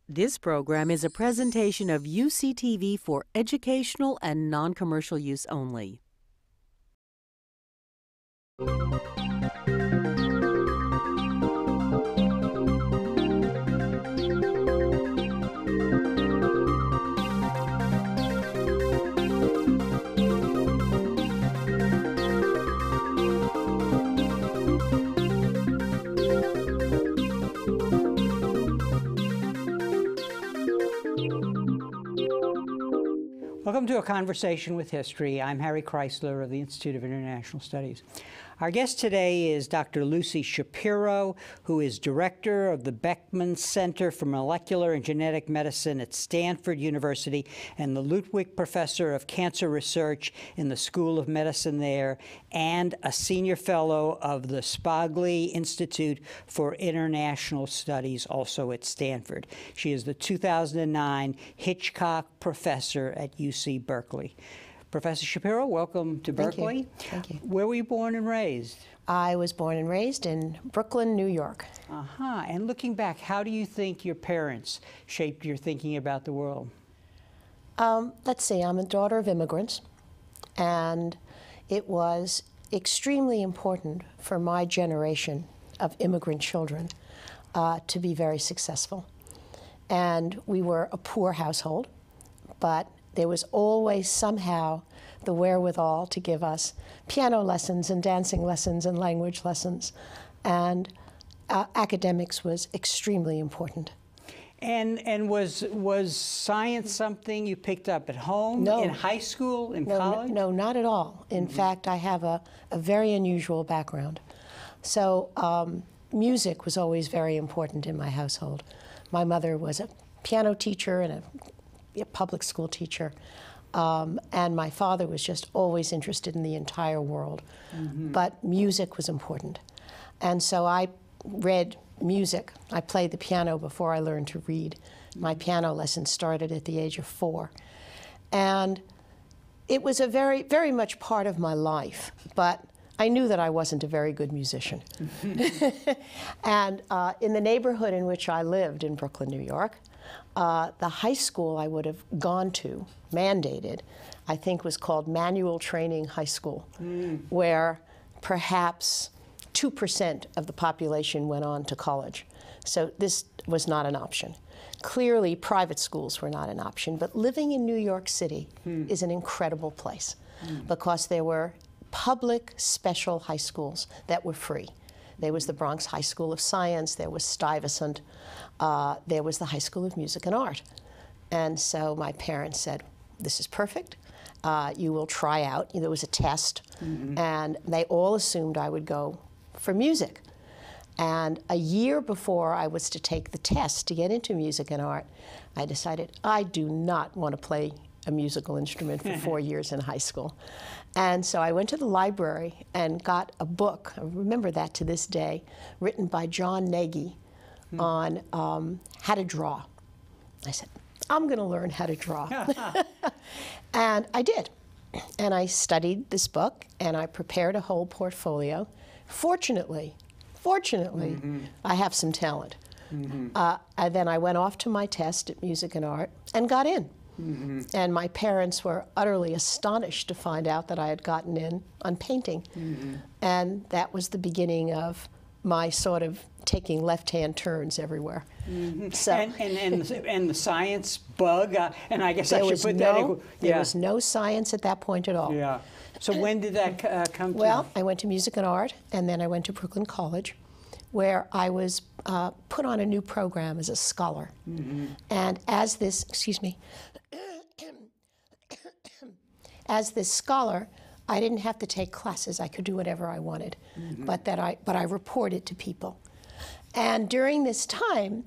This program is a presentation of UCTV for educational and non-commercial use only. Welcome to A Conversation with History. I'm Harry Kreisler of the Institute of International Studies. Our guest today is Dr. Lucy Shapiro, who is director of the Beckman Center for Molecular and Genetic Medicine at Stanford University and the Ludwig Professor of Cancer Research in the School of Medicine there, and a senior fellow of the Spogli Institute for International Studies, also at Stanford. She is the 2009 Hitchcock Professor at UC Berkeley. Professor Shapiro, welcome to Berkeley. Thank you. Where were you born and raised? I was born and raised in Brooklyn, New York. And looking back, how do you think your parents shaped your thinking about the world? Let's see, I'm a daughter of immigrants, and it was extremely important for my generation of immigrant children to be very successful. And we were a poor household, but there was always somehow the wherewithal to give us piano lessons and dancing lessons and language lessons. And academics was extremely important. And was science something you picked up at home, No. in high school, in college? No, not at all. In fact, I have a very unusual background. So music was always very important in my household. My mother was a piano teacher and a public school teacher, and my father was just always interested in the entire world. But music was important. And so I read music. I played the piano before I learned to read. My piano lesson started at the age of 4. And it was a very, very much part of my life, but I knew that I wasn't a very good musician. And in the neighborhood in which I lived in Brooklyn, New York, the high school I would have gone to, mandated, I think was called Manual Training High School, where perhaps 2% of the population went on to college. So this was not an option. Clearly, private schools were not an option, but living in New York City is an incredible place because there were public special high schools that were free. There was the Bronx High School of Science, there was Stuyvesant, there was the High School of Music and Art. And so my parents said, this is perfect, you will try out. There was a test, and they all assumed I would go for music. And a year before I was to take the test to get into music and art, I decided I do not want to play a musical instrument for 4 years in high school. And so I went to the library and got a book, I remember that to this day, written by John Nagy on how to draw. I said, I'm going to learn how to draw. And I did. And I studied this book, and I prepared a whole portfolio. Fortunately, I have some talent. And then I went off to my test at music and art and got in. And my parents were utterly astonished to find out that I had gotten in on painting. And that was the beginning of my sort of taking left-hand turns everywhere. So, and the science bug, and I guess I should put that. There was no science at that point at all. Yeah. So when did that come to? Well, I went to music and art, and then I went to Brooklyn College, where I was put on a new program as a scholar. And as this, as this scholar, I didn't have to take classes. I could do whatever I wanted, but I reported to people. And during this time,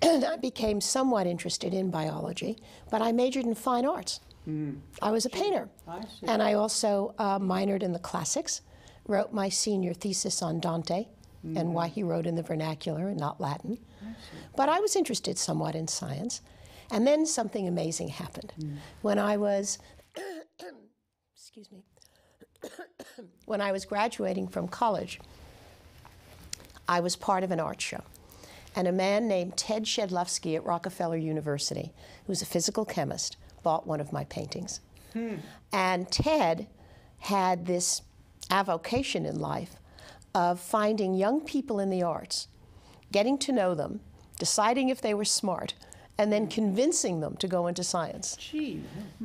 I became somewhat interested in biology, but I majored in fine arts. I was a painter. And I also minored in the classics, wrote my senior thesis on Dante and why he wrote in the vernacular and not Latin. But I was interested somewhat in science. And then something amazing happened. When I was, when I was graduating from college, I was part of an art show. and a man named Ted Shedlovsky at Rockefeller University, who's a physical chemist, bought one of my paintings. And Ted had this avocation in life of finding young people in the arts, getting to know them, deciding if they were smart, and then convincing them to go into science. Gee.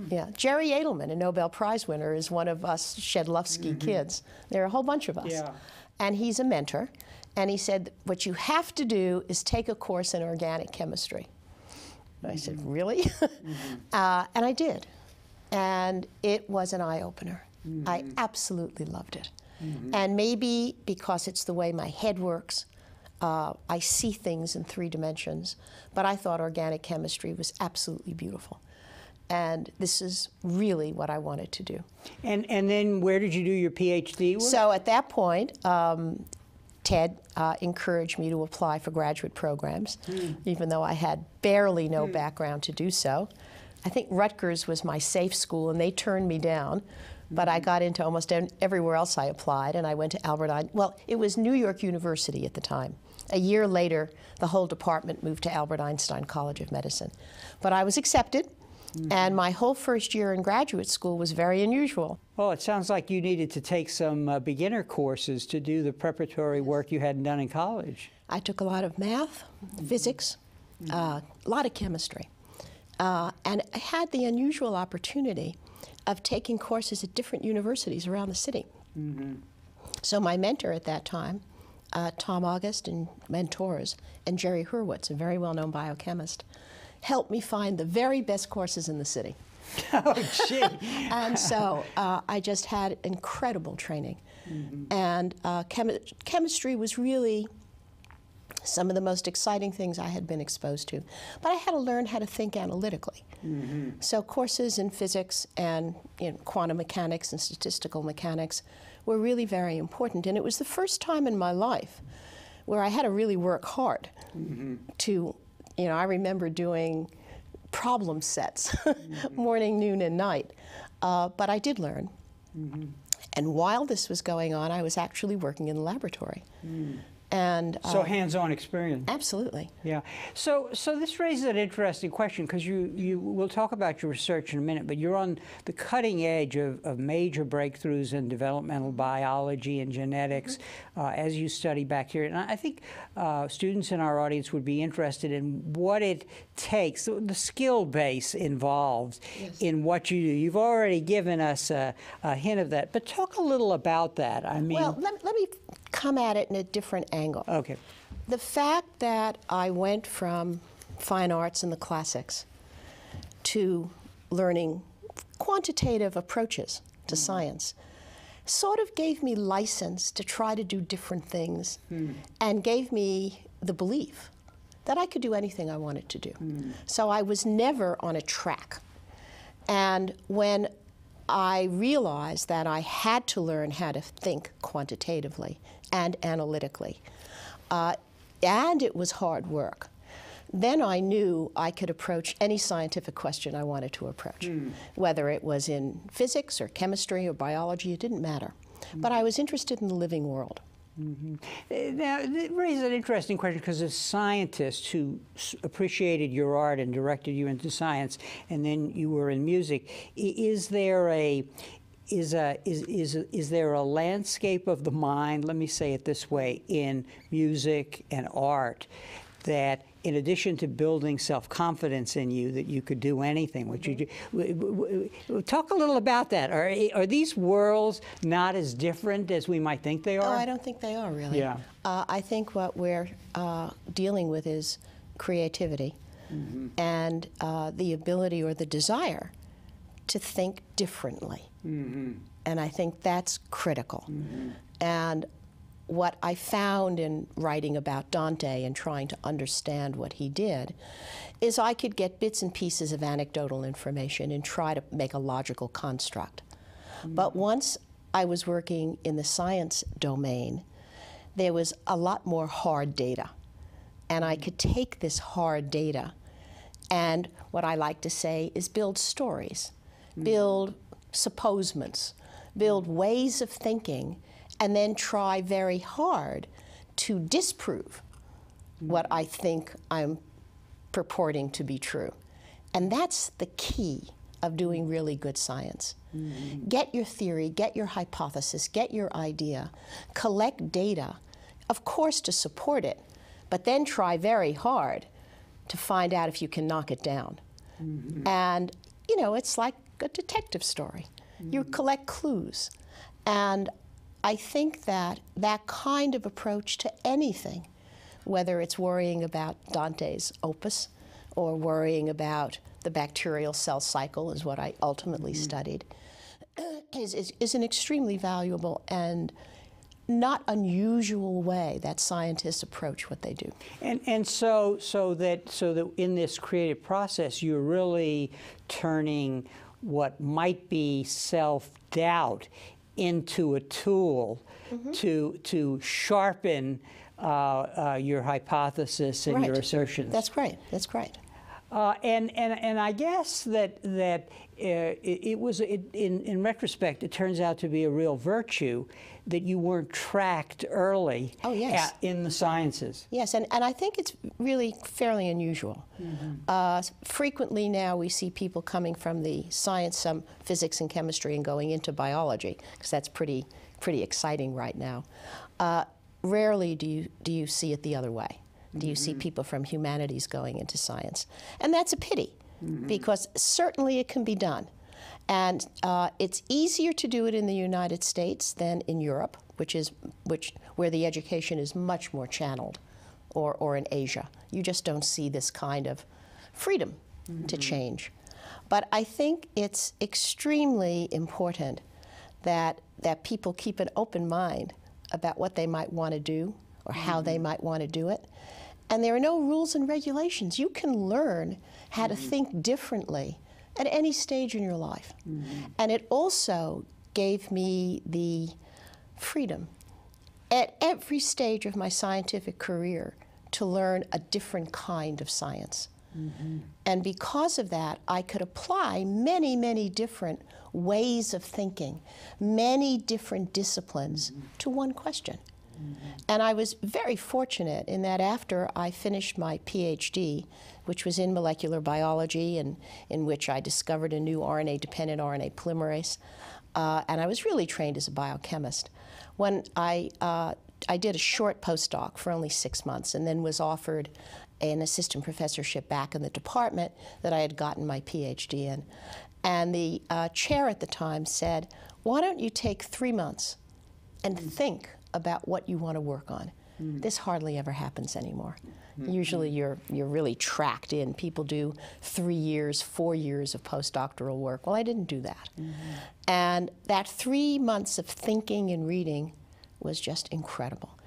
Yeah, Jerry Edelman, a Nobel Prize winner, is one of us Shedlovsky kids. There are a whole bunch of us. Yeah. And he's a mentor. And he said, what you have to do is take a course in organic chemistry. And I said, really? And I did. And it was an eye-opener. I absolutely loved it. And maybe because it's the way my head works, I see things in 3 dimensions, but I thought organic chemistry was absolutely beautiful. And this is really what I wanted to do. And then where did you do your PhD work? So at that point, Ted encouraged me to apply for graduate programs, even though I had barely no background to do so. I think Rutgers was my safe school, and they turned me down. But I got into almost everywhere else I applied, and I went to Albert Einstein. Well, it was New York University at the time. A year later, the whole department moved to Albert Einstein College of Medicine. But I was accepted, and my whole first year in graduate school was very unusual. Well, it sounds like you needed to take some beginner courses to do the preparatory work you hadn't done in college. I took a lot of math, physics, a lot of chemistry. And I had the unusual opportunity of taking courses at different universities around the city. So my mentor at that time, Tom August and mentors, and Jerry Hurwitz, a very well-known biochemist, helped me find the very best courses in the city. Oh, gee. And so I just had incredible training. And chemistry was really some of the most exciting things I had been exposed to. But I had to learn how to think analytically. So courses in physics and quantum mechanics and statistical mechanics were really very important. And it was the first time in my life where I had to really work hard to, I remember doing problem sets, morning, noon, and night. But I did learn. And while this was going on, I was actually working in the laboratory. And so hands-on experience. Absolutely. Yeah. So this raises an interesting question, because we'll talk about your research in a minute, but you're on the cutting edge of major breakthroughs in developmental biology and genetics as you study bacteria. And I think students in our audience would be interested in what it takes, the skill base involved in what you do. You've already given us a hint of that, but talk a little about that. I mean, well, let me come at it in a different angle. Okay. The fact that I went from fine arts and the classics to learning quantitative approaches to science sort of gave me license to try to do different things and gave me the belief that I could do anything I wanted to do. So I was never on a track. And when I realized that I had to learn how to think quantitatively and analytically, and it was hard work, then I knew I could approach any scientific question I wanted to approach, whether it was in physics or chemistry or biology, it didn't matter. But I was interested in the living world. Now, it raises an interesting question, because as scientists who appreciated your art and directed you into science, and then you were in music, is there a landscape of the mind, let me say it this way, in music and art that, in addition to building self-confidence in you, that you could do anything, which you do? Talk a little about that. Are these worlds not as different as we might think they are? Oh, I don't think they are, really. Yeah. I think what we're dealing with is creativity and the ability or the desire to think differently. And I think that's critical. And what I found in writing about Dante and trying to understand what he did is I could get bits and pieces of anecdotal information and try to make a logical construct. But once I was working in the science domain, there was a lot more hard data. And I could take this hard data and, what I like to say, is build stories, build supposements, build ways of thinking, and then try very hard to disprove what I think I'm purporting to be true. And that's the key of doing really good science. Get your theory, get your hypothesis, get your idea, collect data, of course to support it, but then try very hard to find out if you can knock it down. And, you know, it's like a detective story. You collect clues. And I think that that kind of approach to anything, whether it's worrying about Dante's Opus or worrying about the bacterial cell cycle, is what I ultimately studied, is an extremely valuable and not unusual way that scientists approach what they do. And so that in this creative process, you're really turning what might be self-doubt into a tool to sharpen your hypothesis and your assertions. That's right. That's right. And I guess that it was in retrospect, it turns out to be a real virtue that you weren't tracked early. Oh, yes. In the sciences. Yes, and I think it's really fairly unusual. Frequently now we see people coming from the science, some physics and chemistry, and going into biology, because that's pretty exciting right now. Rarely do you see it the other way. Do you see people from humanities going into science? And that's a pity, because certainly it can be done. And it's easier to do it in the United States than in Europe, where the education is much more channeled, or in Asia. You just don't see this kind of freedom to change. But I think it's extremely important that people keep an open mind about what they might want to do or how they might want to do it. And there are no rules and regulations. You can learn how to think differently at any stage in your life. And it also gave me the freedom at every stage of my scientific career to learn a different kind of science. And because of that, I could apply many, many different ways of thinking, many different disciplines to one question. And I was very fortunate in that after I finished my PhD, which was in molecular biology, and in which I discovered a new RNA-dependent RNA polymerase, and I was really trained as a biochemist. When I did a short postdoc for only 6 months, and then was offered an assistant professorship back in the department that I had gotten my PhD in. And the chair at the time said, why don't you take 3 months and think about what you want to work on? This hardly ever happens anymore. Usually you're really tracked in. People do 3 years, 4 years of postdoctoral work. Well, I didn't do that. And that 3 months of thinking and reading was just incredible.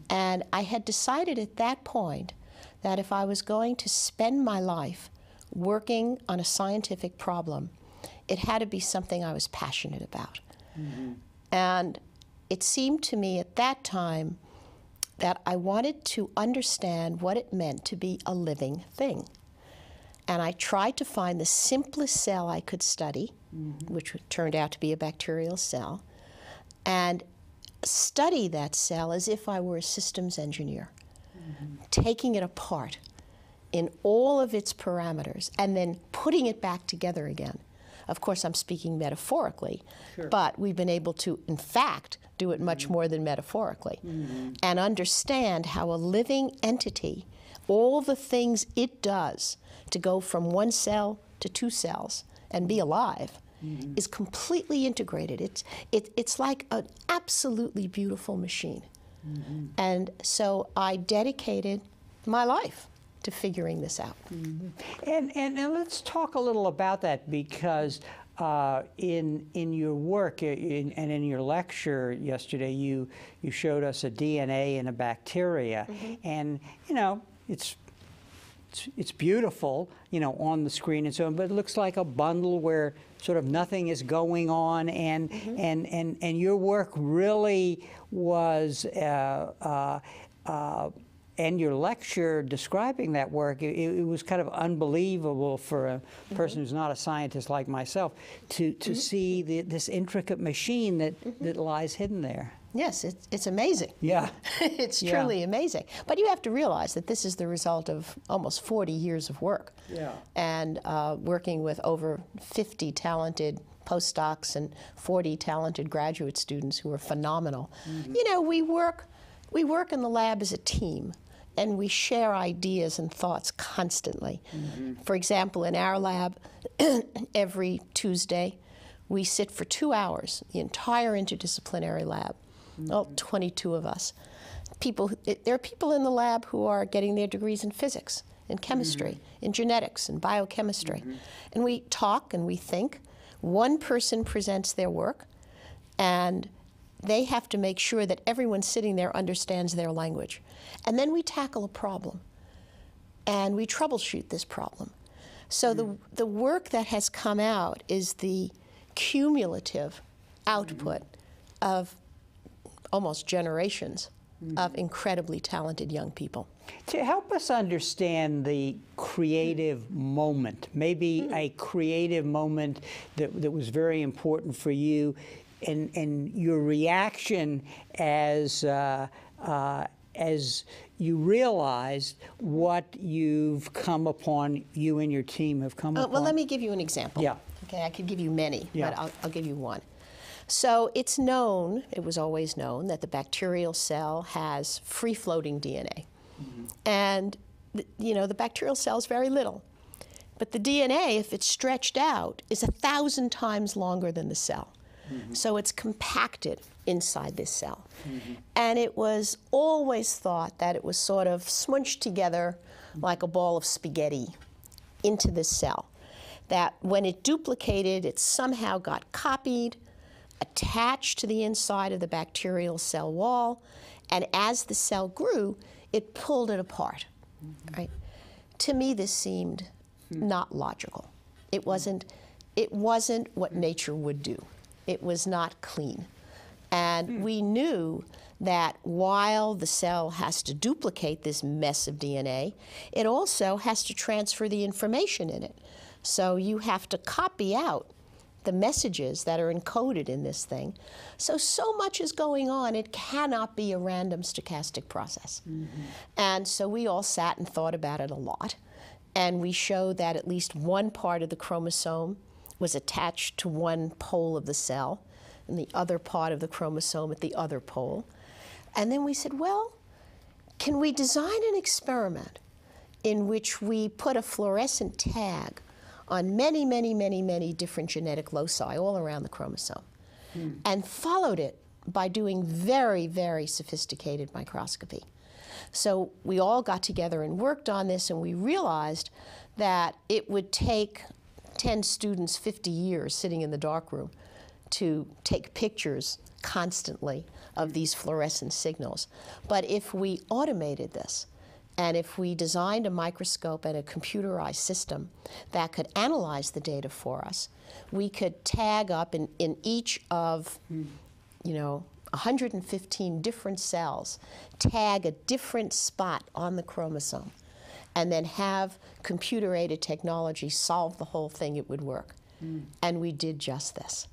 And I had decided at that point that if I was going to spend my life working on a scientific problem, it had to be something I was passionate about. And it seemed to me at that time that I wanted to understand what it meant to be a living thing. And I tried to find the simplest cell I could study, which turned out to be a bacterial cell, and study that cell as if I were a systems engineer, taking it apart in all of its parameters and then putting it back together again. Of course, I'm speaking metaphorically, but we've been able to, in fact, do it much more than metaphorically, and understand how a living entity, all the things it does to go from 1 cell to 2 cells and be alive, is completely integrated. It's like an absolutely beautiful machine. And so I dedicated my life to figuring this out. And let's talk a little about that, because in your work and in your lecture yesterday, you showed us a DNA in a bacteria, and you know it's beautiful, you know, on the screen and so on, but it looks like a bundle where sort of nothing is going on, and your work really was. And your lecture describing that work, it was kind of unbelievable for a person who's not a scientist like myself to see this intricate machine that lies hidden there. Yes, it's amazing. Yeah. It's truly amazing. But you have to realize that this is the result of almost 40 years of work. Yeah. And working with over 50 talented postdocs and 40 talented graduate students who are phenomenal. You know, we work in the lab as a team, and we share ideas and thoughts constantly. For example, in our lab, every Tuesday, we sit for 2 hours, the entire interdisciplinary lab, all 22 of us. There are people in the lab who are getting their degrees in physics, in chemistry, in genetics, in biochemistry. And we talk and we think. One person presents their work, and they have to make sure that everyone sitting there understands their language. And then we tackle a problem, and we troubleshoot this problem. So the work that has come out is the cumulative output of almost generations of incredibly talented young people. To help us understand the creative moment, maybe a creative moment that was very important for you, and your reaction as you realized what you've come upon, you and your team have come upon. Well, let me give you an example. Yeah. Okay, I could give you many, Yeah. but I'll give you one. So it's known, it was always known, that the bacterial cell has free-floating DNA. And, you know, the bacterial cell is very little. But the DNA, if it's stretched out, is 1,000 times longer than the cell. So it's compacted inside this cell. And it was always thought that it was sort of smunched together like a ball of spaghetti into this cell. That when it duplicated, it somehow got copied, attached to the inside of the bacterial cell wall, and as the cell grew, it pulled it apart. Right? To me, this seemed not logical. It wasn't what nature would do. It was not clean. And we knew that while the cell has to duplicate this mess of DNA, it also has to transfer the information in it. So you have to copy out the messages that are encoded in this thing. So much is going on, it cannot be a random stochastic process. And so we all sat and thought about it a lot. And we showed that at least one part of the chromosome was attached to one pole of the cell, and the other part of the chromosome at the other pole. And then we said, well, can we design an experiment in which we put a fluorescent tag on many, many, many, many different genetic loci all around the chromosome, and followed it by doing very, very sophisticated microscopy. So we all got together and worked on this, and we realized that it would take 10 students 50 years sitting in the darkroom to take pictures constantly of these fluorescent signals. But if we automated this, and if we designed a microscope and a computerized system that could analyze the data for us, we could tag up in each of, 115 different cells, tag a different spot on the chromosome, and then have computer-aided technology solve the whole thing, it would work. And we did just this.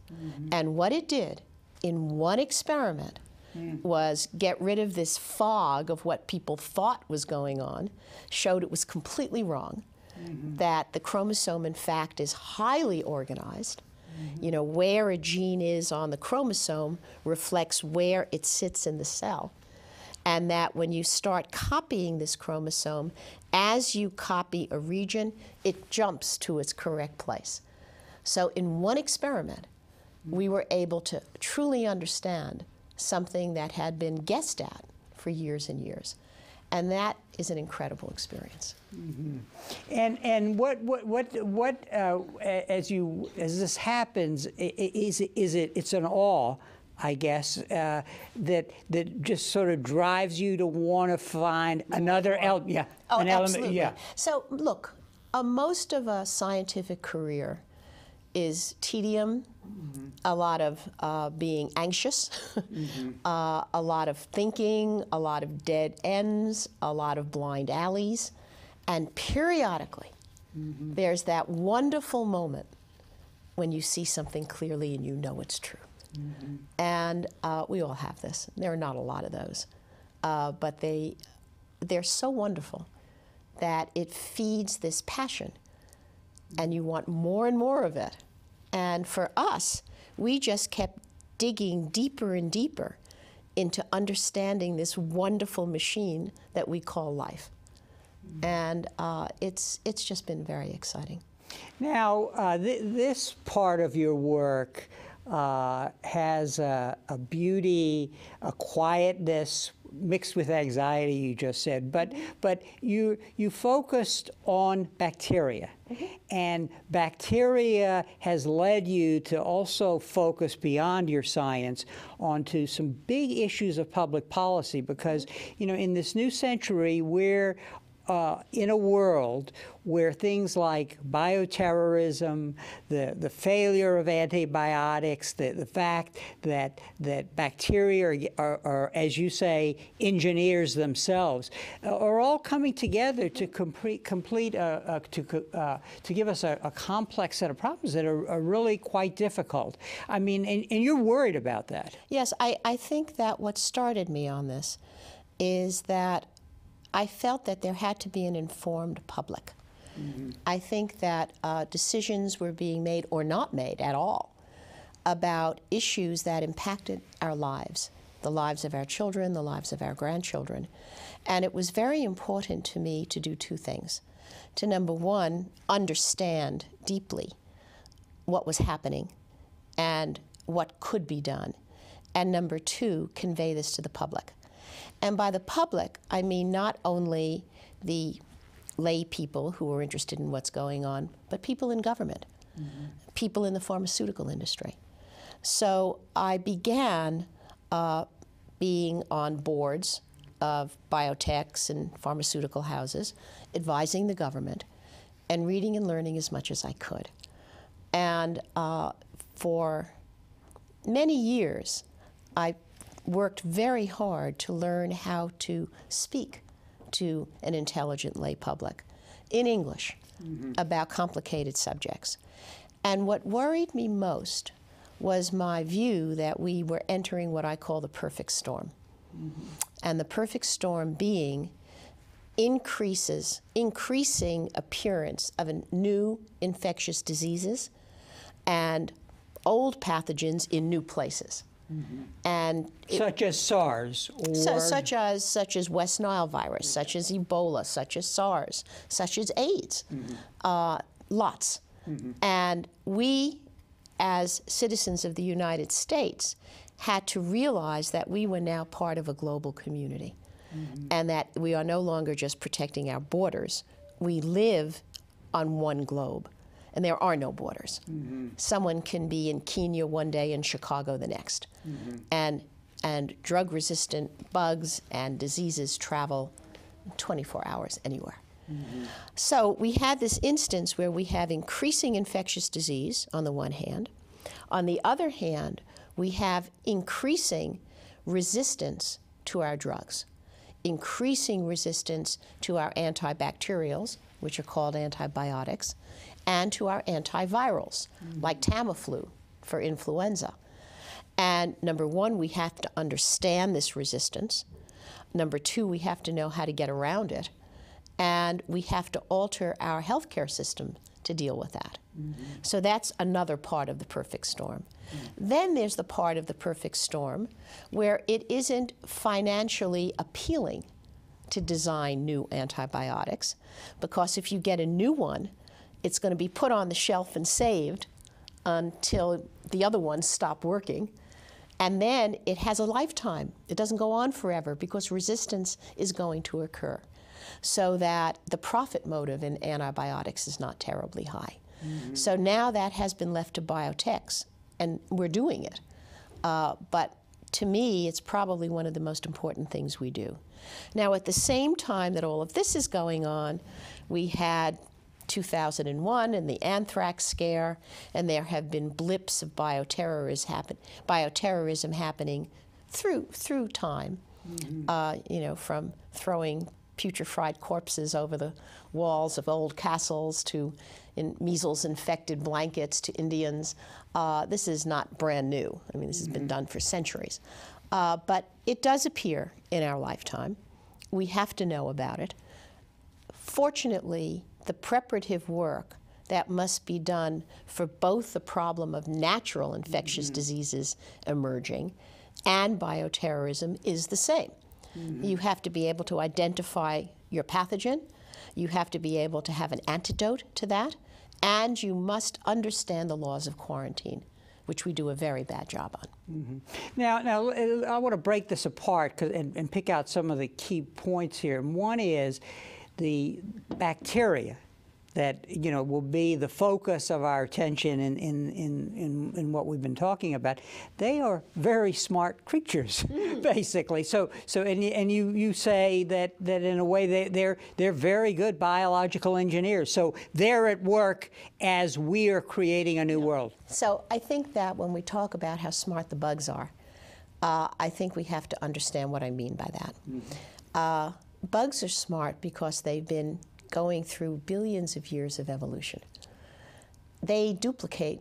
And what it did in one experiment was get rid of this fog of what people thought was going on, showed it was completely wrong, that the chromosome, in fact, is highly organized. You know, where a gene is on the chromosome reflects where it sits in the cell. And that when you start copying this chromosome, as you copy a region, it jumps to its correct place. So in one experiment, we were able to truly understand something that had been guessed at for years and years. And that is an incredible experience. And what as this happens, it's an awe, I guess, that just sort of drives you to want to find another element. Absolutely. Yeah. So look, most of a scientific career is tedium, a lot of being anxious, a lot of thinking, a lot of dead ends, a lot of blind alleys, and periodically there's that wonderful moment when you see something clearly and you know it's true. And we all have this. There are not a lot of those. But they're so wonderful that it feeds this passion, and you want more and more of it. And for us, we just kept digging deeper and deeper into understanding this wonderful machine that we call life. And it's just been very exciting. Now, this part of your work has a beauty, a quietness mixed with anxiety, you just said, but you focused on bacteria, and bacteria has led you to also focus beyond your science onto some big issues of public policy, because in this new century we're in a world where things like bioterrorism, the failure of antibiotics, the fact that bacteria are, as you say, engineers themselves, are all coming together to to give us a complex set of problems that are really quite difficult. I mean, and you're worried about that. Yes, I think that what started me on this is that I felt that there had to be an informed public. I think that decisions were being made or not made at all about issues that impacted our lives, the lives of our children, the lives of our grandchildren. And it was very important to me to do two things. To, number one, understand deeply what was happening and what could be done. And number two, convey this to the public. And by the public, I mean not only the lay people who are interested in what's going on, but people in government, people in the pharmaceutical industry. So I began being on boards of biotechs and pharmaceutical houses, advising the government, and reading and learning as much as I could. And for many years, I worked very hard to learn how to speak to an intelligent lay public in English about complicated subjects. And what worried me most was my view that we were entering what I call the perfect storm. And the perfect storm being increasing appearance of new infectious diseases and old pathogens in new places. And such as SARS, or such as West Nile virus, such as Ebola, such as SARS, such as AIDS, lots. And we, as citizens of the United States, had to realize that we were now part of a global community, and that we are no longer just protecting our borders. We live on one globe. And there are no borders. Someone can be in Kenya one day and Chicago the next. And drug-resistant bugs and diseases travel 24 hours anywhere. So we had this instance where we have increasing infectious disease on the one hand. On the other hand, we have increasing resistance to our drugs, increasing resistance to our antibacterials, which are called antibiotics, and to our antivirals, like Tamiflu for influenza. And number one, we have to understand this resistance. Number two, we have to know how to get around it. And we have to alter our healthcare system to deal with that. So that's another part of the perfect storm. Then there's the part of the perfect storm where it isn't financially appealing to design new antibiotics, because if you get a new one, it's going to be put on the shelf and saved until the other ones stop working. And then it has a lifetime. It doesn't go on forever because resistance is going to occur. So that the profit motive in antibiotics is not terribly high. So now that has been left to biotechs, and we're doing it. But to me, it's probably one of the most important things we do. Now, at the same time that all of this is going on, we had 2001 and the anthrax scare, and there have been blips of bioterrorism happening through time, from throwing putrefied corpses over the walls of old castles to measles-infected blankets to Indians. This is not brand new. I mean, this has been done for centuries. But it does appear in our lifetime. We have to know about it. Fortunately, the preparative work that must be done for both the problem of natural infectious diseases emerging and bioterrorism is the same. You have to be able to identify your pathogen, you have to be able to have an antidote to that, and you must understand the laws of quarantine, which we do a very bad job on. Now, I want to break this apart and pick out some of the key points here. And one is the bacteria that will be the focus of our attention in what we've been talking about. They are very smart creatures, basically. So you say that in a way they're very good biological engineers. So they're at work as we are creating a new world. So I think that when we talk about how smart the bugs are, I think we have to understand what I mean by that. Bugs are smart because they've been going through billions of years of evolution. They duplicate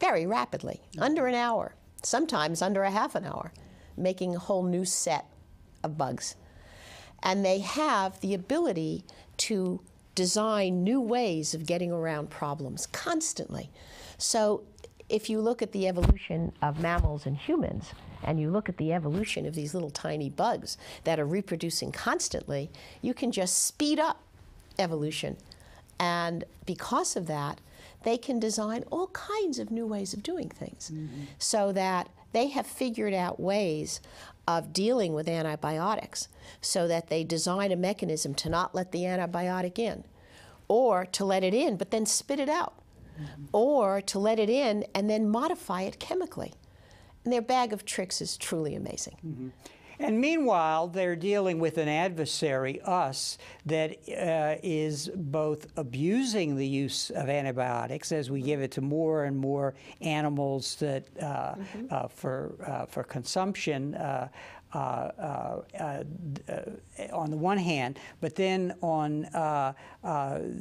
very rapidly, under an hour, sometimes under a half an hour, making a whole new set of bugs. And they have the ability to design new ways of getting around problems constantly. So if you look at the evolution of mammals and humans, and you look at the evolution of these little tiny bugs that are reproducing constantly, you can just speed up evolution. And because of that, they can design all kinds of new ways of doing things, so that they have figured out ways of dealing with antibiotics, so that they design a mechanism to not let the antibiotic in, or to let it in but then spit it out, or to let it in and then modify it chemically. And their bag of tricks is truly amazing. And meanwhile, they're dealing with an adversary, us, that is both abusing the use of antibiotics as we give it to more and more animals that for consumption on the one hand, but then on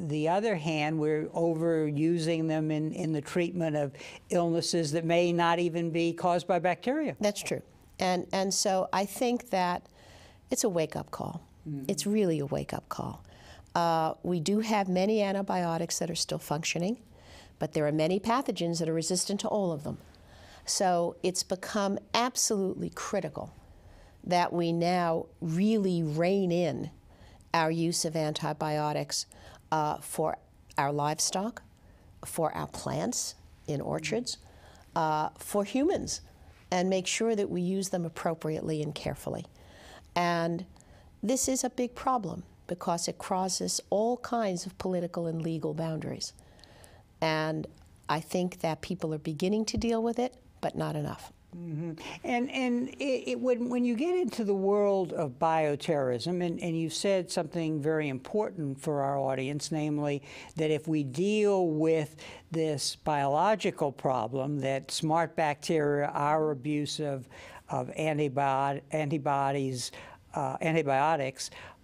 the other hand, we're overusing them in the treatment of illnesses that may not even be caused by bacteria. That's true. And so I think that it's a wake-up call. It's really a wake-up call. We do have many antibiotics that are still functioning, but there are many pathogens that are resistant to all of them. So it's become absolutely critical that we now really rein in our use of antibiotics for our livestock, for our plants in orchards, for humans, and make sure that we use them appropriately and carefully. And this is a big problem because it crosses all kinds of political and legal boundaries. And I think that people are beginning to deal with it, but not enough. And when you get into the world of bioterrorism, and you said something very important for our audience, namely that if we deal with this biological problem, that smart bacteria, our abuse of antibiotics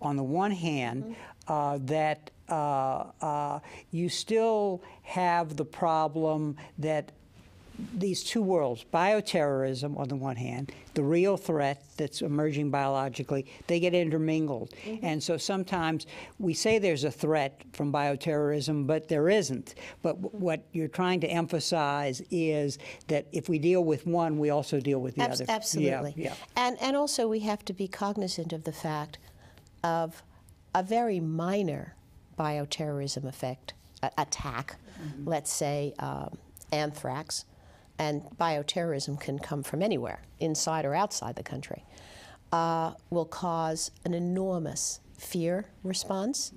on the one hand, that you still have the problem that these two worlds, bioterrorism on the one hand, the real threat that's emerging biologically, they get intermingled. And so sometimes we say there's a threat from bioterrorism, but there isn't. But what you're trying to emphasize is that if we deal with one, we also deal with the other. Absolutely. Yeah. And also we have to be cognizant of the fact of a very minor bioterrorism attack, let's say anthrax. And bioterrorism can come from anywhere, inside or outside the country, will cause an enormous fear response,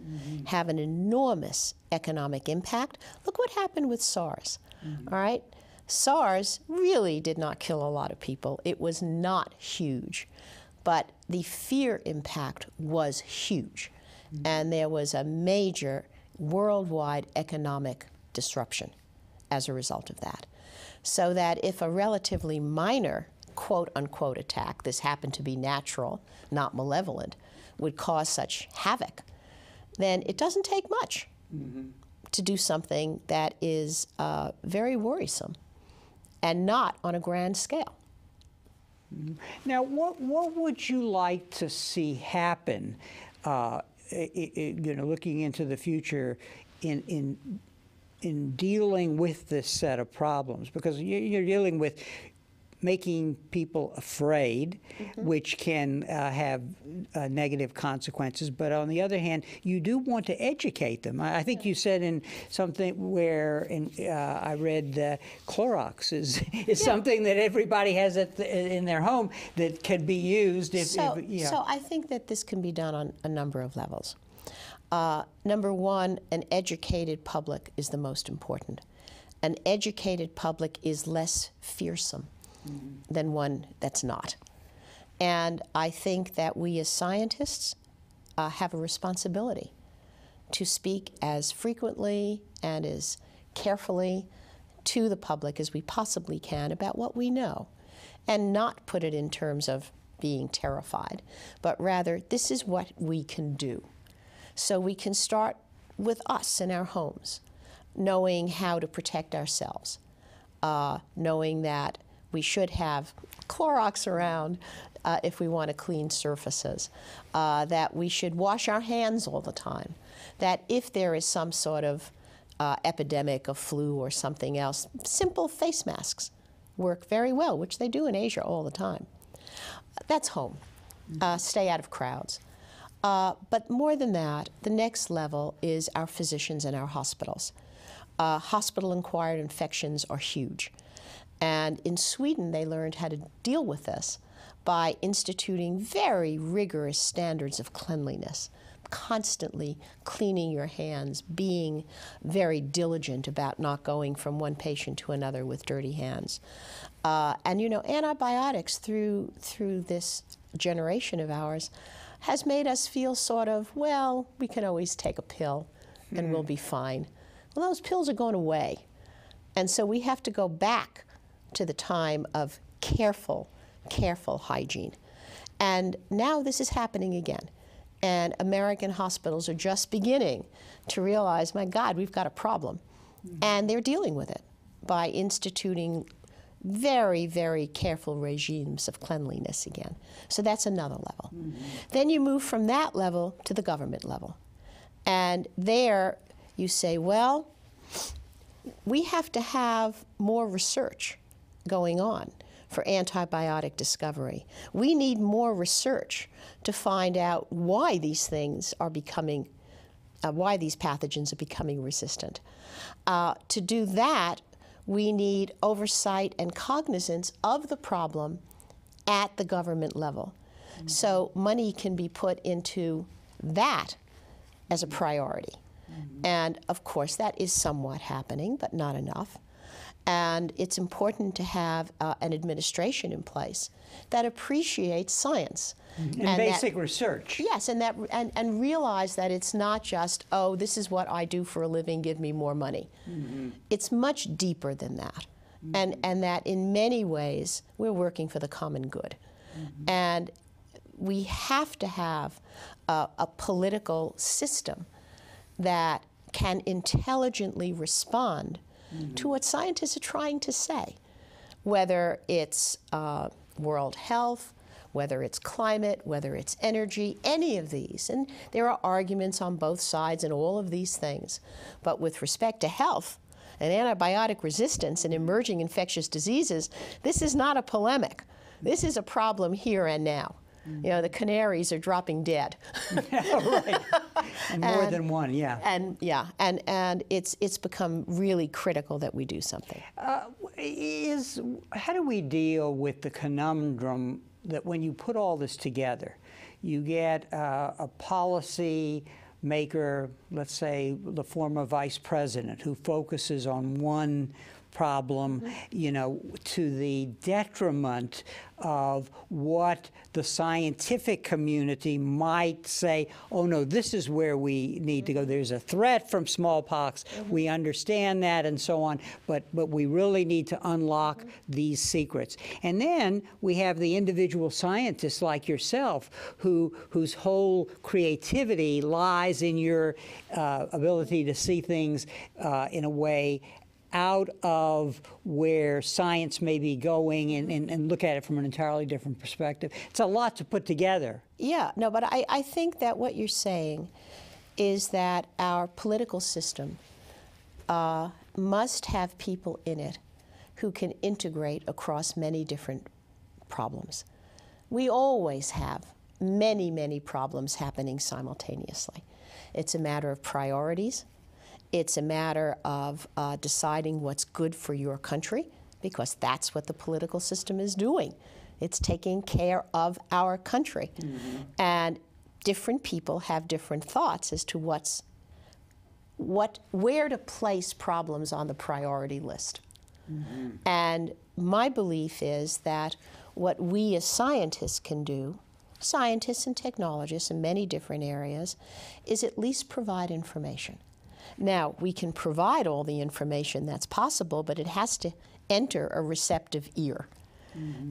have an enormous economic impact. Look what happened with SARS, all right? SARS really did not kill a lot of people. It was not huge, but the fear impact was huge. And there was a major worldwide economic disruption as a result of that. So that if a relatively minor quote-unquote attack, this happened to be natural, not malevolent, would cause such havoc, then it doesn't take much to do something that is very worrisome and not on a grand scale. Now, what would you like to see happen, looking into the future in dealing with this set of problems? Because you're dealing with making people afraid, which can have negative consequences. But on the other hand, you do want to educate them. I think you said in something where I read Clorox is something that everybody has in their home that can be used. So I think that this can be done on a number of levels. Number one, an educated public is the most important. An educated public is less fearsome than one that's not. And I think that we as scientists have a responsibility to speak as frequently and as carefully to the public as we possibly can about what we know, and not put it in terms of being terrified, but rather this is what we can do. So we can start with us in our homes, knowing how to protect ourselves, knowing that we should have Clorox around if we want to clean surfaces, that we should wash our hands all the time, that if there is some sort of epidemic of flu or something else, simple face masks work very well, which they do in Asia all the time. That's home. Stay out of crowds. But more than that, the next level is our physicians and our hospitals. Hospital-acquired infections are huge. And in Sweden, they learned how to deal with this by instituting very rigorous standards of cleanliness, constantly cleaning your hands, being very diligent about not going from one patient to another with dirty hands. And you know, antibiotics through this generation of ours has made us feel sort of, well, we can always take a pill and we'll be fine. Well, those pills are going away. And so we have to go back to the time of careful hygiene. And now this is happening again. And American hospitals are just beginning to realize, my God, we've got a problem. And they're dealing with it by instituting very, very careful regimes of cleanliness again. So that's another level. Then you move from that level to the government level. And there you say, well, we have to have more research going on for antibiotic discovery. We need more research to find out why these things are becoming, why these pathogens are becoming resistant. To do that, we need oversight and cognizance of the problem at the government level. So money can be put into that as a priority. And of course, that is somewhat happening, but not enough. And it's important to have an administration in place that appreciates science. And basic research. Yes, and realize that it's not just, oh, this is what I do for a living, give me more money. It's much deeper than that. And that in many ways, we're working for the common good. And we have to have a political system that can intelligently respond to what scientists are trying to say, whether it's world health, whether it's climate, whether it's energy, any of these. And there are arguments on both sides in all of these things. But with respect to health and antibiotic resistance and emerging infectious diseases, this is not a polemic. This is a problem here and now. You know, the canaries are dropping dead. Right. And more than one, yeah. And yeah, and it's become really critical that we do something. How do we deal with the conundrum that when you put all this together, you get a policy maker, let's say the former vice president, who focuses on one problem, you know, to the detriment of what the scientific community might say, oh no, this is where we need to go. There's a threat from smallpox. We understand that and so on, but we really need to unlock these secrets. And then we have the individual scientists like yourself whose whole creativity lies in your ability to see things in a way out of where science may be going and look at it from an entirely different perspective. It's a lot to put together. Yeah, no, but I think that what you're saying is that our political system must have people in it who can integrate across many different problems. We always have many, many problems happening simultaneously. It's a matter of priorities. It's a matter of deciding what's good for your country, because that's what the political system is doing. It's taking care of our country. And different people have different thoughts as to where to place problems on the priority list. And my belief is that what we as scientists can do, scientists and technologists in many different areas, is at least provide information. Now, we can provide all the information that's possible, but it has to enter a receptive ear.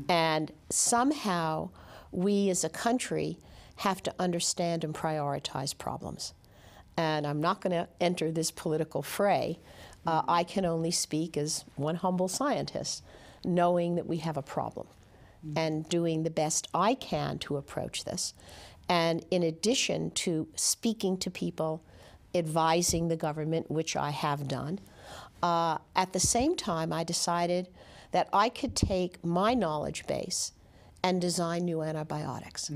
And somehow, we as a country have to understand and prioritize problems. And I'm not going to enter this political fray. I can only speak as one humble scientist, knowing that we have a problem and doing the best I can to approach this. And in addition to speaking to people, advising the government, which I have done, at the same time I decided that I could take my knowledge base and design new antibiotics.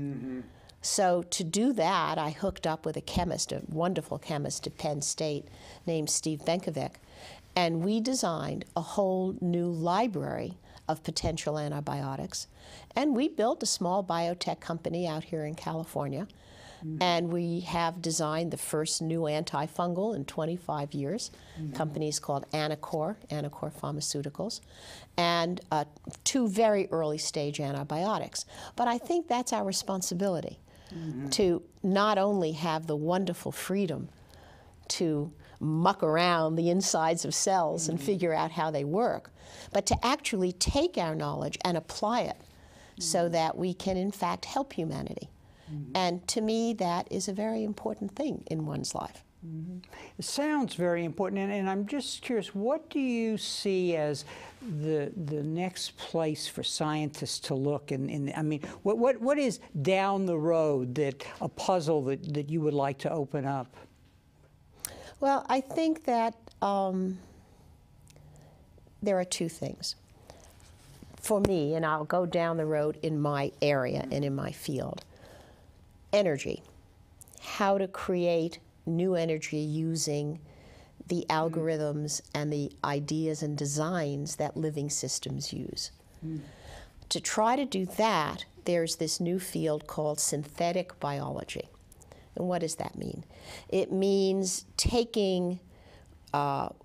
So to do that, I hooked up with a chemist, a wonderful chemist at Penn State named Steve Benkovic, and we designed a whole new library of potential antibiotics. And we built a small biotech company out here in California. And we have designed the first new antifungal in 25 years. Companies called Anacor Pharmaceuticals, and 2 very early stage antibiotics. But I think that's our responsibility, to not only have the wonderful freedom to muck around the insides of cells and figure out how they work, but to actually take our knowledge and apply it so that we can in fact help humanity. And to me, that is a very important thing in one's life. It sounds very important, and I'm just curious, what do you see as the next place for scientists to look? I mean, what is down the road, that a puzzle that you would like to open up? Well, I think that there are 2 things. For me, and I'll go down the road in my area and in my field. Energy, how to create new energy using the algorithms and the ideas and designs that living systems use. To try to do that, there's this new field called synthetic biology. And what does that mean? It means taking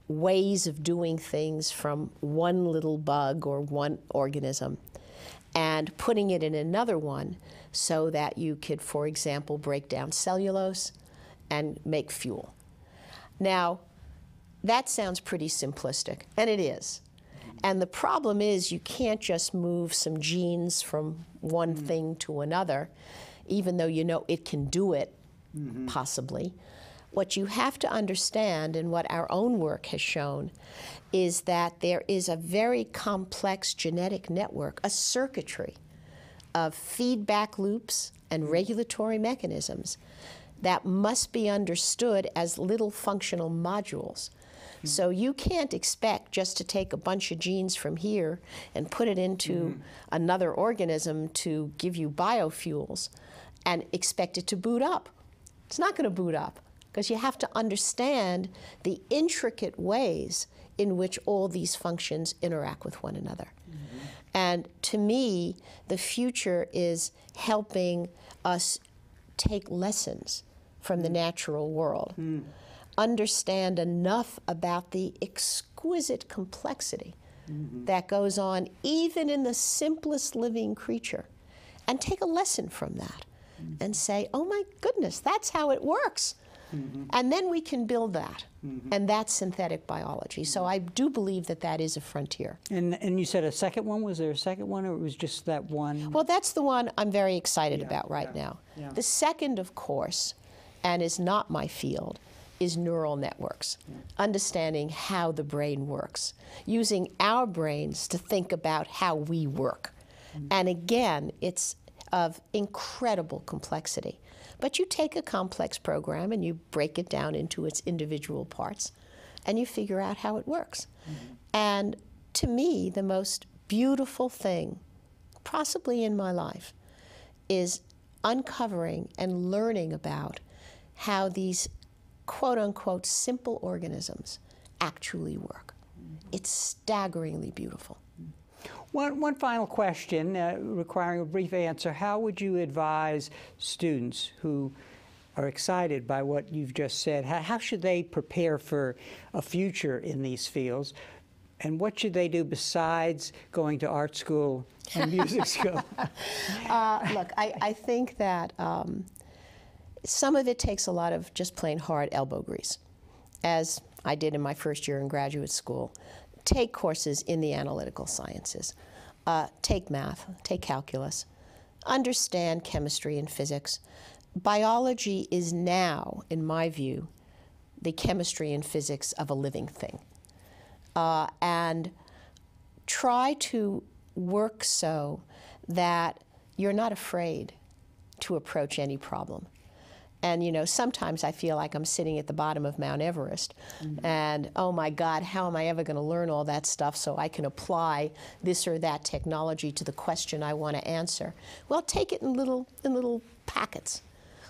ways of doing things from one little bug or one organism and putting it in another one so that you could, for example, break down cellulose and make fuel. Now, that sounds pretty simplistic, and it is. And the problem is you can't just move some genes from one thing to another, even though you know it can do it, possibly. What you have to understand, and what our own work has shown, is that there is a very complex genetic network, a circuitry of feedback loops and regulatory mechanisms that must be understood as little functional modules. So you can't expect just to take a bunch of genes from here and put it into another organism to give you biofuels and expect it to boot up. It's not going to boot up, because you have to understand the intricate ways in which all these functions interact with one another. And to me, the future is helping us take lessons from the natural world. understand enough about the exquisite complexity that goes on even in the simplest living creature, and take a lesson from that and say, oh my goodness, that's how it works. And then we can build that. And that's synthetic biology. So I do believe that that is a frontier. And you said a second one? Was there a second one, or it was just that one? Well, that's the one I'm very excited about right now. Yeah. The second, of course, and is not my field, is neural networks. Understanding how the brain works. Using our brains to think about how we work. And again, it's of incredible complexity. But you take a complex program and you break it down into its individual parts, and you figure out how it works. And to me, the most beautiful thing, possibly in my life, is uncovering and learning about how these quote-unquote simple organisms actually work. It's staggeringly beautiful. One final question requiring a brief answer. How would you advise students who are excited by what you've just said? How should they prepare for a future in these fields? And what should they do besides going to art school and music school? Look, I think that some of it takes a lot of just plain hard elbow grease, as I did in my first year in graduate school. Take courses in the analytical sciences. Take math, take calculus. Understand chemistry and physics. Biology is now, in my view, the chemistry and physics of a living thing. And try to work so that you're not afraid to approach any problem. And, you know, sometimes I feel like I'm sitting at the bottom of Mount Everest, and, oh my God, how am I ever going to learn all that stuff so I can apply this or that technology to the question I want to answer? Well, take it in little packets.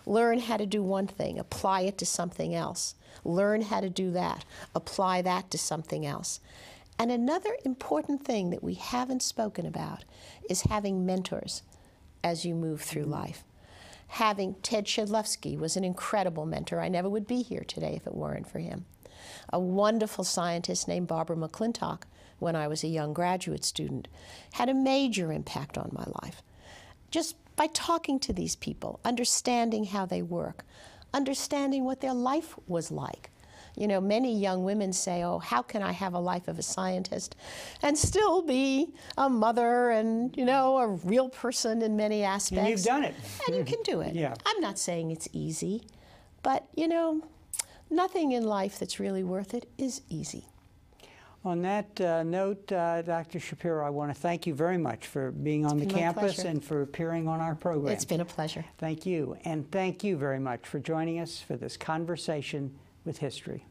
Learn how to do one thing, apply it to something else. Learn how to do that, apply that to something else. And another important thing that we haven't spoken about is having mentors as you move through life. Having Ted Shedlowski was an incredible mentor. I never would be here today if it weren't for him. A wonderful scientist named Barbara McClintock, when I was a young graduate student, had a major impact on my life. Just by talking to these people, understanding how they work, understanding what their life was like. You know, many young women say, oh, how can I have a life of a scientist and still be a mother and, you know, a real person in many aspects? And you've done it. And you can do it. Yeah. I'm not saying it's easy, but, you know, nothing in life that's really worth it is easy. On that note, Dr. Shapiro, I want to thank you very much for being on the campus and for appearing on our program. It's been a pleasure. Thank you. And thank you very much for joining us for this conversation with history.